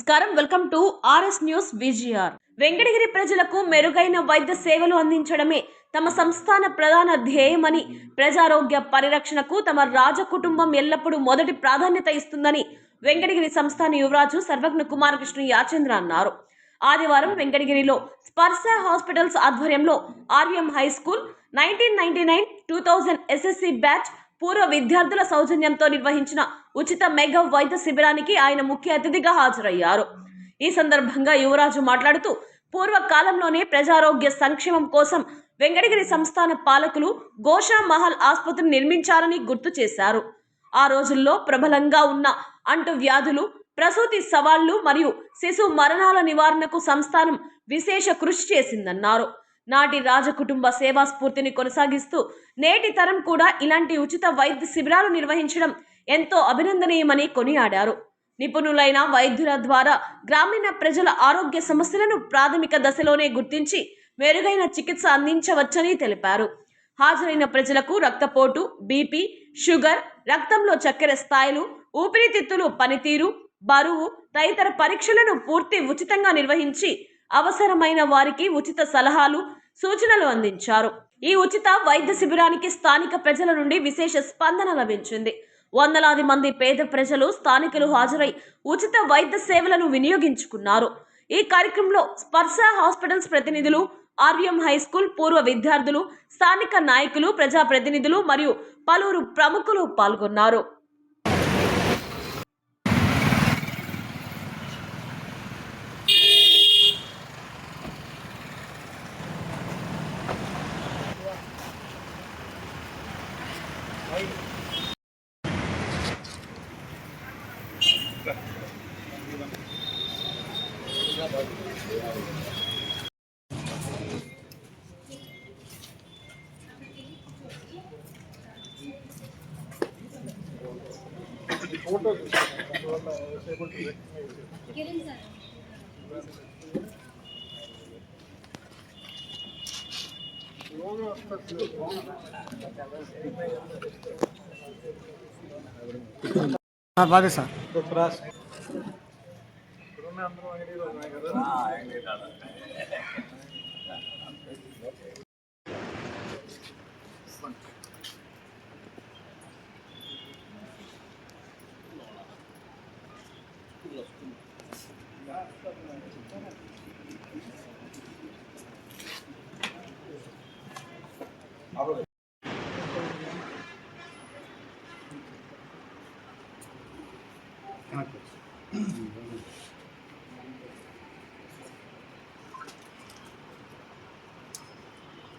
నమస్కారం, welcome to RS news VGR. Venkatagiri ప్రజలకు మెరుగైన వైద్య సేవలు అందించడమే తమ సంస్థాన ప్రధాన ధ్యేయమని, ప్రజారోగ్య పరిరక్షణకు తమ రాజ కుటుంబం ఎల్లప్పుడూ మొదటి ప్రాధాన్యత ఇస్తుందని వెంకటగిరి సంస్థాన యువరాజు సర్వజ్ఞ కుమార్ కృష్ణ యాచంద్ర అన్నారు. ఆదివారం వెంకటగిరిలో స్పర్శ హాస్పిటల్స్ ఆధ్వర్యంలో RM high school 1999-2000 SSC batch పూర్వ విద్యార్థుల సౌజన్యంతో నిర్వహించిన ఉచిత మెగా వైద్య శిబిరానికి ఆయన ముఖ్య అతిథిగా హాజరయ్యారు. ఈ సందర్భంగా యువరాజు మాట్లాడుతూ, పూర్వకాలంలోనే ప్రజారోగ్య సంక్షేమం కోసం వెంకటగిరి సంస్థాన పాలకులు గోషా మహల్ ఆసుపత్రిని నిర్మించారని గుర్తు చేశారు. ఆ రోజుల్లో ప్రబలంగా ఉన్న అంటువ్యాధులు, ప్రసూతి సవాళ్లు మరియు శిశు మరణాల నివారణకు సంస్థానం విశేష కృషి చేసిందన్నారు. నాటి రాజకుటుంబ సేవా స్ఫూర్తిని కొనసాగిస్తూ నేటి తరం కూడా ఇలాంటి ఉచిత వైద్య శిబిరాలు నిర్వహించడం ఎంతో అభినందనీయమని కొనియాడారు. నిపుణులైన వైద్యుల ద్వారా గ్రామీణ ప్రజల ఆరోగ్య సమస్యలను ప్రాథమిక దశలోనే గుర్తించి మెరుగైన చికిత్స అందించవచ్చని తెలిపారు. హాజరైన ప్రజలకు రక్తపోటు, బీపీ, షుగర్, రక్తంలో చక్కెర స్థాయిలు, ఊపిరితిత్తులు పనితీరు, బరువు తదితర పరీక్షలను పూర్తి ఉచితంగా నిర్వహించి అవసరమైన వారికి ఉచిత సలహాలు, సూచనలు అందించారు. ఈ ఉచిత వైద్య శిబిరానికి స్థానిక ప్రజల నుండి విశేష స్పందన లభించింది. వందలాది మంది పేద ప్రజలు, స్థానికులు హాజరై ఉచిత వైద్య సేవలను వినియోగించుకున్నారు. ఈ కార్యక్రమంలో స్పర్శ హాస్పిటల్స్ ప్రతినిధులు, ఆర్ఎం హై స్కూల్ పూర్వ విద్యార్థులు, స్థానిక నాయకులు, ప్రజాప్రతినిధులు మరియు పలువురు ప్రముఖులు పాల్గొన్నారు. బాగా సార్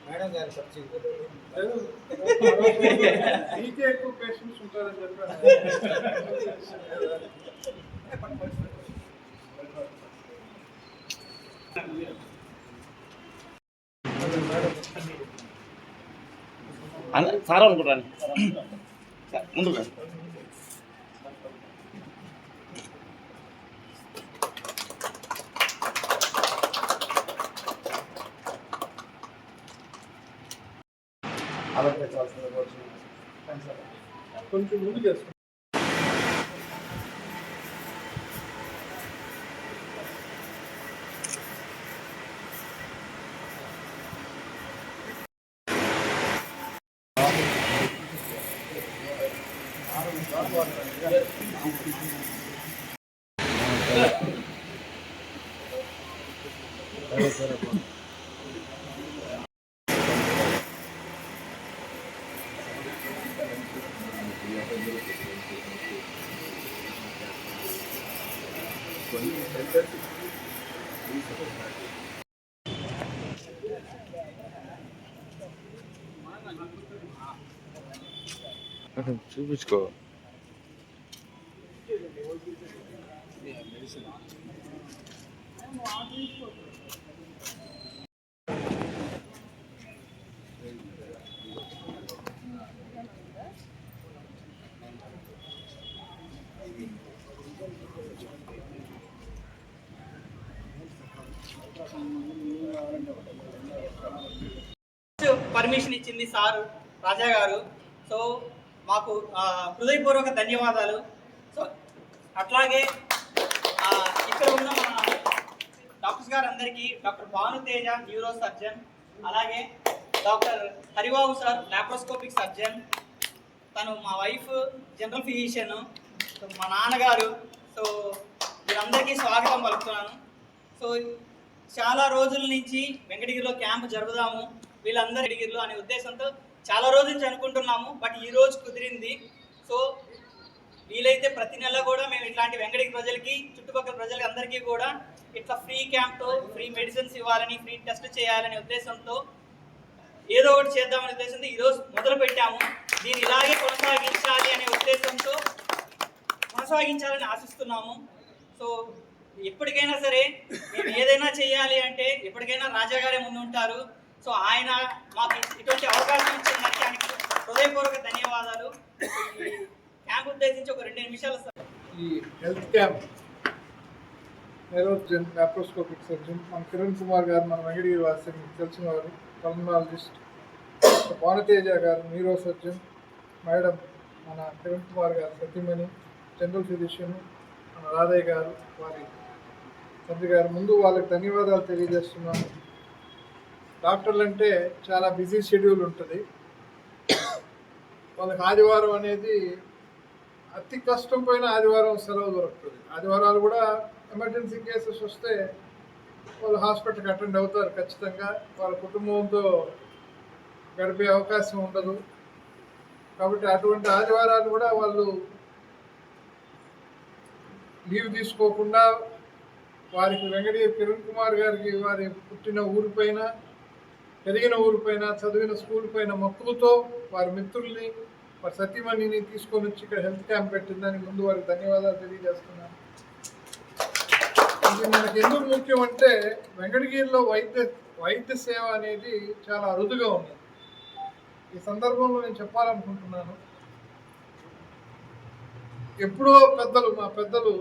మేడం గారు సబ్జెక్ట్ నీకే ఎక్కువ పేషెంట్స్ ఉంటారని చెప్పారు. సార్ అనుకుంటాను ముందుగా కొంచెం ముందు చేసుకోండి. చూపించుకో. పర్మిషన్ ఇచ్చింది సారు రాజా గారు. సో మాకు హృదయపూర్వక ధన్యవాదాలు. సో అట్లాగే ఇక్కడ ఉన్న మన డాక్టర్స్ గారు అందరికీ డాక్టర్ భానుతేజ న్యూరో సర్జన్, అలాగే doctor Haribabu sir laparoscopic surgeon, తను మా వైఫ్ జనరల్ ఫిజిషియన్, మా నాన్నగారు. సో వీరందరికీ స్వాగతం పలుకుతున్నాను. సో చాలా రోజుల నుంచి వెంకటగిరిలో క్యాంప్ జరుపుదాము వీళ్ళందరూ వెంకటగిరిలో అనే ఉద్దేశంతో చాలా రోజుల నుంచి అనుకుంటున్నాము. బట్ ఈ రోజు కుదిరింది. సో వీలైతే ప్రతి నెల కూడా మేము ఇట్లాంటి వెంకటగిరి ప్రజలకి, చుట్టుపక్కల ప్రజలకి అందరికీ కూడా ఇట్లా ఫ్రీ క్యాంప్తో ఫ్రీ మెడిసిన్స్ ఇవ్వాలని, ఫ్రీ టెస్ట్ చేయాలనే ఉద్దేశంతో ఏదో ఒకటి చేద్దామనే ఉద్దేశంతో ఈరోజు మొదలు పెట్టాము. దీన్ని ఇలాగే కొనసాగించాలి అనే ఉద్దేశంతో కొనసాగించాలని ఆశిస్తున్నాము. సో ఎప్పటికైనా సరే మేము ఏదైనా చేయాలి అంటే ఎప్పటికైనా రాజాగారే ముందు ఉంటారు. సో ఆయన మాకు ఇటువంటి అవకాశం ఇచ్చిందంటే ఆయనకి హృదయపూర్వక ధన్యవాదాలు. క్యాంప్ ఉద్దేశించి ఒక 2 నిమిషాలు సార్. ఈ హెల్త్ క్యాంప్ నెరోజన్ లాప్రోస్కోపిక్ సర్జన్ మన కిరణ్ కుమార్ గారు, మన వెంకటగిరి వాసి తెలిసిన వారు, పల్మనాలజిస్ట్. భానుతేజ గారు న్యూరో సర్జన్, మేడం మన కిరణ్ కుమార్ గారు సతీమణి జనరల్ ఫిజిషియన్, మన రాధయ్య గారు వారి తండ్రి గారు. ముందు వాళ్ళకి ధన్యవాదాలు తెలియజేస్తున్నాను. డాక్టర్లు అంటే చాలా బిజీ షెడ్యూల్ ఉంటుంది. వాళ్ళకి ఆదివారం అనేది అతి కష్టం పోయిన ఆదివారం సెలవు దొరుకుతుంది. ఆదివారాలు కూడా ఎమర్జెన్సీ కేసెస్ వస్తే వాళ్ళు హాస్పిటల్కి అటెండ్ అవుతారు ఖచ్చితంగా. వాళ్ళ కుటుంబంతో గడిపే అవకాశం ఉండదు. కాబట్టి అటువంటి ఆదివారాలు కూడా వాళ్ళు లీవ్ తీసుకోకుండా వారికి వెంకటగిరి కిరణ్ కుమార్ గారికి వారి పుట్టిన ఊరిపైన, పెరిగిన ఊరిపైన, చదివిన స్కూల్ పైన మక్కువతో వారి మిత్రుల్ని, వారి సతీమణిని తీసుకొని వచ్చి ఇక్కడ హెల్త్ క్యాంప్ పెట్టిందని ముందు వారికి ధన్యవాదాలు తెలియజేస్తున్నాను. ఇది మనకి ఎందుకు ముఖ్యం అంటే వెంకటగిరిలో వైద్య సేవ అనేది చాలా అరుదుగా ఉంది. ఈ సందర్భంలో నేను చెప్పాలనుకుంటున్నాను, ఎప్పుడో మా పెద్దలు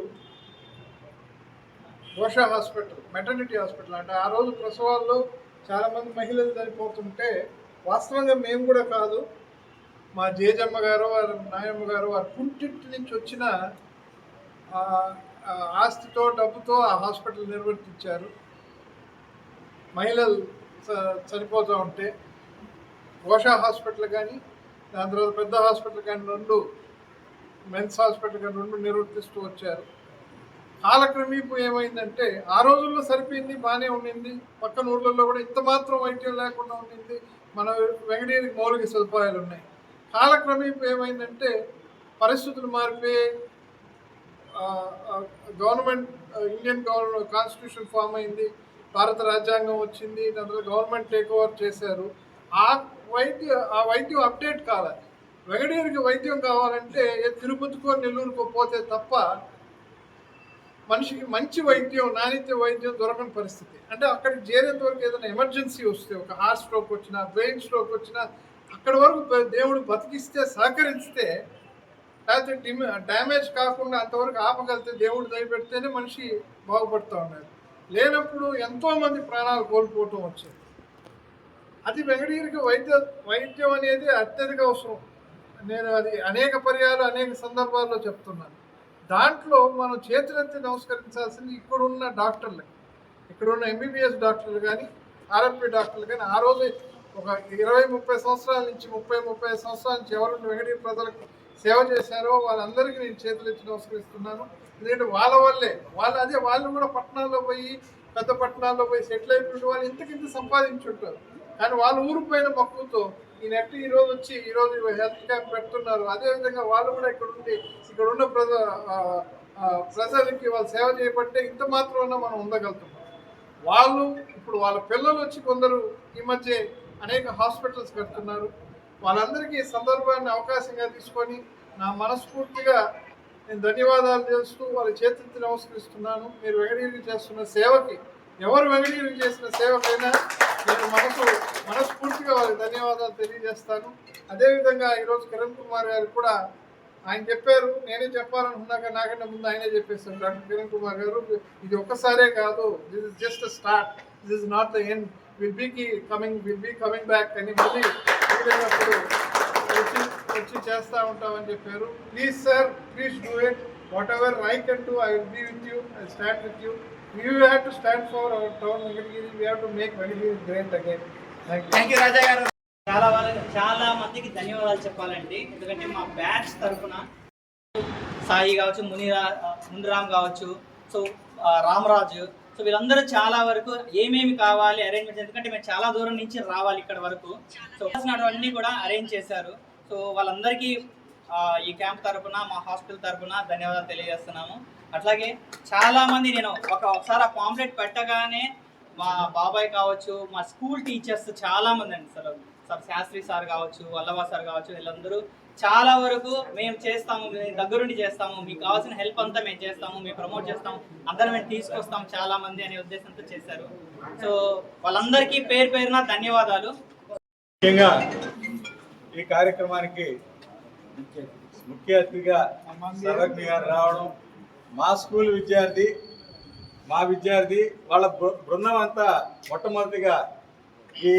గోషా హాస్పిటల్, మెటర్నిటీ హాస్పిటల్ అంటే ఆ రోజు ప్రసవాల్లో చాలామంది మహిళలు చనిపోతుంటే వాస్తవంగా మేము కూడా కాదు, మా జేజమ్మ గారు, వారి నాయమ్మ గారు వారి పుట్టింటి నుంచి వచ్చిన ఆస్తితో, డబ్బుతో ఆ హాస్పిటల్ నిర్వర్తించారు. మహిళలు చనిపోతూ ఉంటే గోషా హాస్పిటల్ కానీ, దాని తర్వాత పెద్ద హాస్పిటల్ కానీ, 2 మెన్స్ హాస్పిటల్ కానీ 2 నిర్వర్తిస్తూ వచ్చారు. కాలక్రమేపు ఏమైందంటే ఆ రోజుల్లో సరిపోయింది, బాగానే ఉండింది. పక్కన ఊళ్ళల్లో కూడా ఇంత మాత్రం వైద్యం లేకుండా ఉండింది. మన వెంకటగిరికి మౌలిక సదుపాయాలు ఉన్నాయి. కాలక్రమేపు ఏమైందంటే పరిస్థితులు మారిపోయి government, Indian government constitution form అయింది, భారత రాజ్యాంగం వచ్చింది, దాని తర్వాత గవర్నమెంట్ టేక్ ఓవర్ చేశారు. ఆ వైద్యం అప్డేట్ కావాలి. వెంకటగిరికి వైద్యం కావాలంటే తిరుపతికో నెల్లూరుకో పోతే తప్ప మనిషికి మంచి వైద్యం, నాణ్యత వైద్యం దొరకని పరిస్థితి. అంటే అక్కడికి చేరేంత వరకు ఏదైనా ఎమర్జెన్సీ వస్తే, ఒక హార్ట్ స్ట్రోక్ వచ్చినా, బ్రెయిన్ స్ట్రోక్ వచ్చినా, అక్కడి వరకు దేవుడు బతికిస్తే, సహకరిస్తే, లేకపోతే డ్యామేజ్ కాకుండా అంతవరకు ఆపగలిగితే, దేవుడు దయపెడితేనే మనిషి బాగుపడుతూ ఉన్నారు. లేనప్పుడు ఎంతోమంది ప్రాణాలు కోల్పోవటం వచ్చింది. అది వెంకటగిరికి వైద్యం అనేది అత్యధిక అవసరం. నేను అది అనేక పర్యాలు, అనేక సందర్భాల్లో చెప్తున్నాను. దాంట్లో మనం చేతులెత్తి నమస్కరించాల్సింది ఇక్కడున్న డాక్టర్లకి, ఇక్కడున్న ఎంబీబీఎస్ డాక్టర్లు కానీ, ఆర్ఎంపీ డాక్టర్లు కానీ. ఆ రోజు ఒక 20-30 సంవత్సరాల నుంచి, 30-35 సంవత్సరాల నుంచి ఎవరు వెంకటగిరి ప్రజలకు సేవ చేశారో వాళ్ళందరికీ నేను చేతులెత్తి నమస్కరిస్తున్నాను. ఎందుకంటే వాళ్ళ వల్లే వాళ్ళు కూడా పట్టణాల్లో పోయి, పెద్ద పట్టణాల్లో పోయి సెటిల్ అయిపోయిన వాళ్ళు ఇంతకింత సంపాదించుంటారు. కానీ వాళ్ళ ఊరు పైన మక్కువతో ఈరోజు వచ్చి ఈరోజు హెల్త్ క్యాంప్ పెడుతున్నారు. అదేవిధంగా వాళ్ళు కూడా ఇక్కడ ఉన్న ప్రజలకి వాళ్ళు సేవ చేయబట్టే ఇంత మాత్రమే మనం ఉండగలుగుతున్నాం. వాళ్ళు ఇప్పుడు వాళ్ళ పిల్లలు వచ్చి కొందరు ఈ మధ్య అనేక హాస్పిటల్స్ కడుతున్నారు. వాళ్ళందరికీ సందర్భాన్ని అవకాశంగా తీసుకొని నా మనస్ఫూర్తిగా నేను ధన్యవాదాలు చేస్తూ వాళ్ళ చేతులెత్తి నమస్కరిస్తున్నాను. మీరు వెంకటగిరికి చేస్తున్న సేవకి, ఎవరు వెంకటగిరికి చేసిన సేవకైనా నేను మనస్ఫూర్తిగా వాళ్ళకి ధన్యవాదాలు తెలియజేస్తాను. అదేవిధంగా ఈరోజు కిరణ్ కుమార్ గారు కూడా ఆయన చెప్పారు, నేనే చెప్పాలనుకున్నాక నాకంటే ముందు ఆయనే చెప్పేశారు. డాక్టర్ కిరణ్ కుమార్ గారు, ఇది ఒక్కసారే కాదు, this is just a start, this is not the end, will be coming back అని మళ్ళీ వచ్చి చేస్తూ ఉంటామని చెప్పారు. Please sir, please do it. whatever I can do, I will be with you, I will stand with you. We have to stand for our town Venkatagiri. We have to make Venkatagiri great again. Thank you. Thank you Raja garu. చాలా మందికి ధన్యవాదాలు చెప్పాలండి. ఎందుకంటే మా batch తరఫున సాయి కావచ్చు, మునిరామ్ కావచ్చు, so Ramaraju, so వీళ్ళందరూ చాలా వరకు ఏమేమి కావాలి అరేంజ్మెంట్స్, ఎందుకంటే మేము చాలా దూరం నుంచి రావాలి ఇక్కడ వరకు, సో అన్నీ కూడా అరేంజ్ చేశారు. సో వాళ్ళందరికీ ఈ క్యాంప్ తరఫున, మా హాస్పిటల్ తరఫున ధన్యవాదాలు తెలియజేస్తున్నాము. అట్లాగే చాలామంది నేను ఒకసారి ఆ పాంప్లెట్ పెట్టగానే మా బాబాయ్ కావచ్చు, మా స్కూల్ టీచర్స్ చాలామంది అండి, సార్ శాస్త్రి సార్ కావచ్చు, వల్లభా సార్ కావచ్చు, వీళ్ళందరూ చాలా వరకు మేము చేస్తాము, మేము దగ్గరుండి చేస్తాము, మీకు కావాల్సిన హెల్ప్ అంతా మేము చేస్తాము, మేము ప్రమోట్ చేస్తాము, అందరం మేము తీసుకొస్తాం చాలా మంది అనే ఉద్దేశంతో చేశారు. సో వాళ్ళందరికీ పేరు పేరున ధన్యవాదాలు. ముఖ్యంగా ఈ కార్యక్రమానికి ముఖ్య అతిథిగా సర్వజ్ఞ గారు రావడం, మా స్కూల్ విద్యార్థి, మా విద్యార్థి వాళ్ళ బృందం అంతా మొట్టమొదటిగా ఈ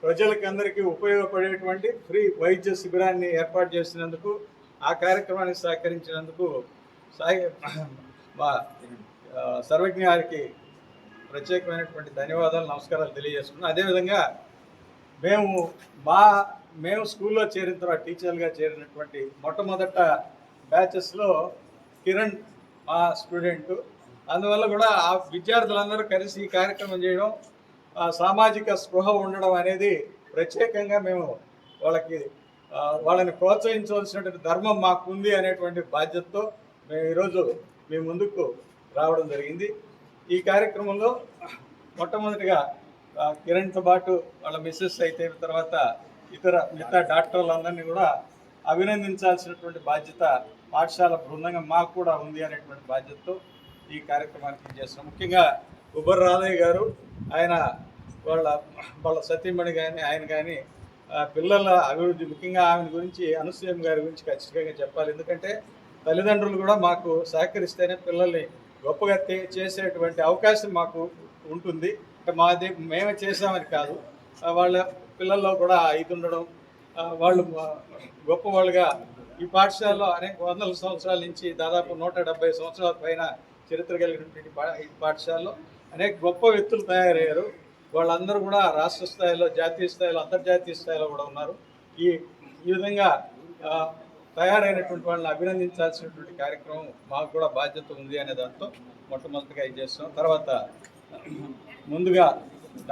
ప్రజలకి అందరికీ ఉపయోగపడేటువంటి ఫ్రీ వైద్య శిబిరాన్ని ఏర్పాటు చేసినందుకు, ఆ కార్యక్రమానికి సహకరించినందుకు మా సర్వజ్ఞ గారికి ప్రత్యేకమైనటువంటి ధన్యవాదాలు, నమస్కారాలు తెలియజేస్తున్నాం. అదేవిధంగా మేము స్కూల్లో చేరిన తర్వాత టీచర్లుగా చేరినటువంటి మొట్టమొదట బ్యాచెస్లో కిరణ్ మా స్టూడెంటు, అందువల్ల కూడా ఆ విద్యార్థులందరూ కలిసి ఈ కార్యక్రమం చేయడం, సామాజిక స్పృహ ఉండడం అనేది ప్రత్యేకంగా మేము వాళ్ళని ప్రోత్సహించవలసినటువంటి ధర్మం మాకుంది అనేటువంటి బాధ్యతతో మేము ఈరోజు మీ ముందుకు రావడం జరిగింది. ఈ కార్యక్రమంలో మొట్టమొదటిగా కిరణ్తో పాటు వాళ్ళ మిస్సెస్ అయితే తర్వాత మిగతా డాక్టర్లందరినీ కూడా అభినందించాల్సినటువంటి బాధ్యత పాఠశాల బృందంగా మాకు కూడా ఉంది అనేటువంటి బాధ్యతతో ఈ కార్యక్రమానికి చేస్తున్నాం. ముఖ్యంగా ఉబ్బర్ రాధయ్య గారు, ఆయన వాళ్ళ సతీమణి కానీ ఆయన కానీ పిల్లల అభివృద్ధి, ముఖ్యంగా ఆమె గురించి, అనసూయం గారి గురించి ఖచ్చితంగా చెప్పాలి. ఎందుకంటే తల్లిదండ్రులు కూడా మాకు సహకరిస్తేనే పిల్లల్ని గొప్పగా చేసేటువంటి అవకాశం మాకు ఉంటుంది. మేమే చేసామని కాదు, వాళ్ళ పిల్లల్లో కూడా ఇది ఉండడం, వాళ్ళు గొప్పవాళ్ళుగా ఈ పాఠశాలలో అనేక వందల సంవత్సరాల నుంచి దాదాపు 170 సంవత్సరాల పైన చరిత్ర కలిగినటువంటి ఈ పాఠశాలలో అనేక గొప్ప వ్యక్తులు తయారయ్యారు. వాళ్ళందరూ కూడా రాష్ట్ర స్థాయిలో, జాతీయ స్థాయిలో, అంతర్జాతీయ స్థాయిలో కూడా ఉన్నారు. ఈ విధంగా తయారైనటువంటి వాళ్ళని అభినందించాల్సినటువంటి కార్యక్రమం మాకు కూడా బాధ్యత ఉంది అనే దాంతో మొట్టమొదటిగా ఇది చేస్తున్నాం. తర్వాత ముందుగా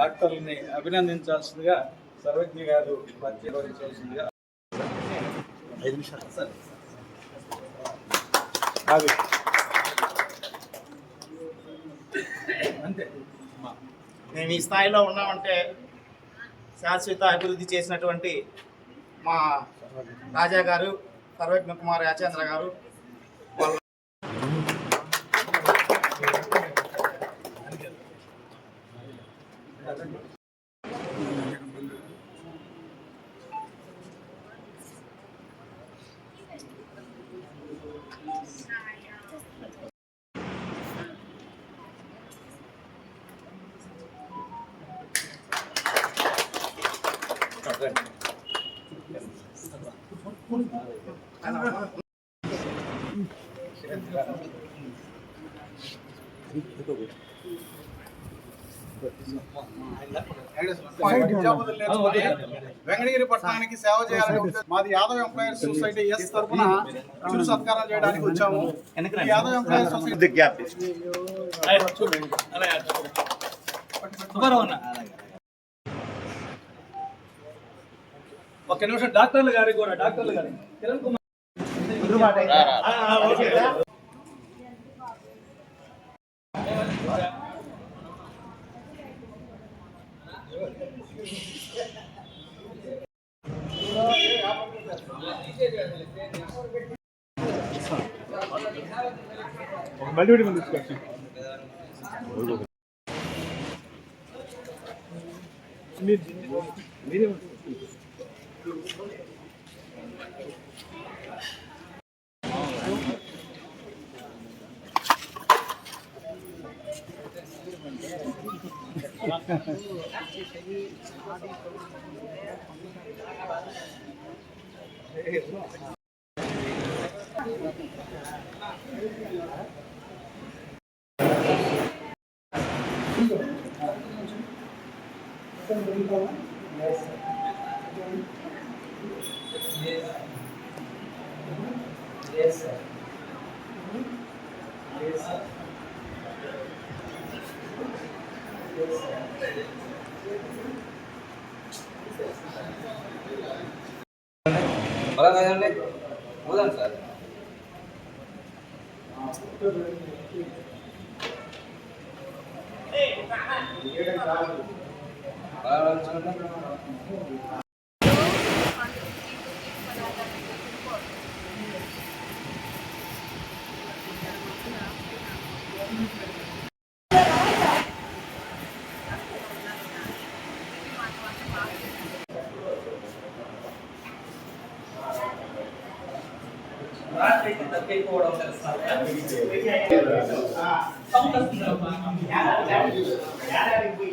డాక్టర్లని అభినందించాల్సిందిగా సర్వజ్ఞ గారు పరిచయించాల్సిందిగా. 5 నిమిషాలు సార్. అంతే. మేము ఈ స్థాయిలో ఉన్నామంటే శాశ్వత అభివృద్ధి చేసినటువంటి మా రాజా గారు, సర్వజ్ఞ కుమార్ యాచేంద్ర గారు, వాళ్ళ వెంకటగిరి పట్టణానికి సేవ చేయాలని మాది యాదవ్ ఎంప్లాయర్స్ సొసైటీ ఎస్ తరఫున చిరు సత్కారం చేయడానికి వచ్చాము. యాదవ్ ఎంప్లాయర్స్ సొసైటీ ఒక నిమిషం డాక్టర్లు గారికి కూడా, డాక్టర్లు గారి కిరణ్ కుమార్ మళ్ళీ తీసుకొచ్చి మీరే బలంగా పోదాం సార్. రాత్రి తప్పిపోవడం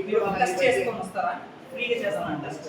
మీరు టెస్ట్ చేసుకొని వస్తారా? ఫ్రీగా చేస్తాను టెస్ట్.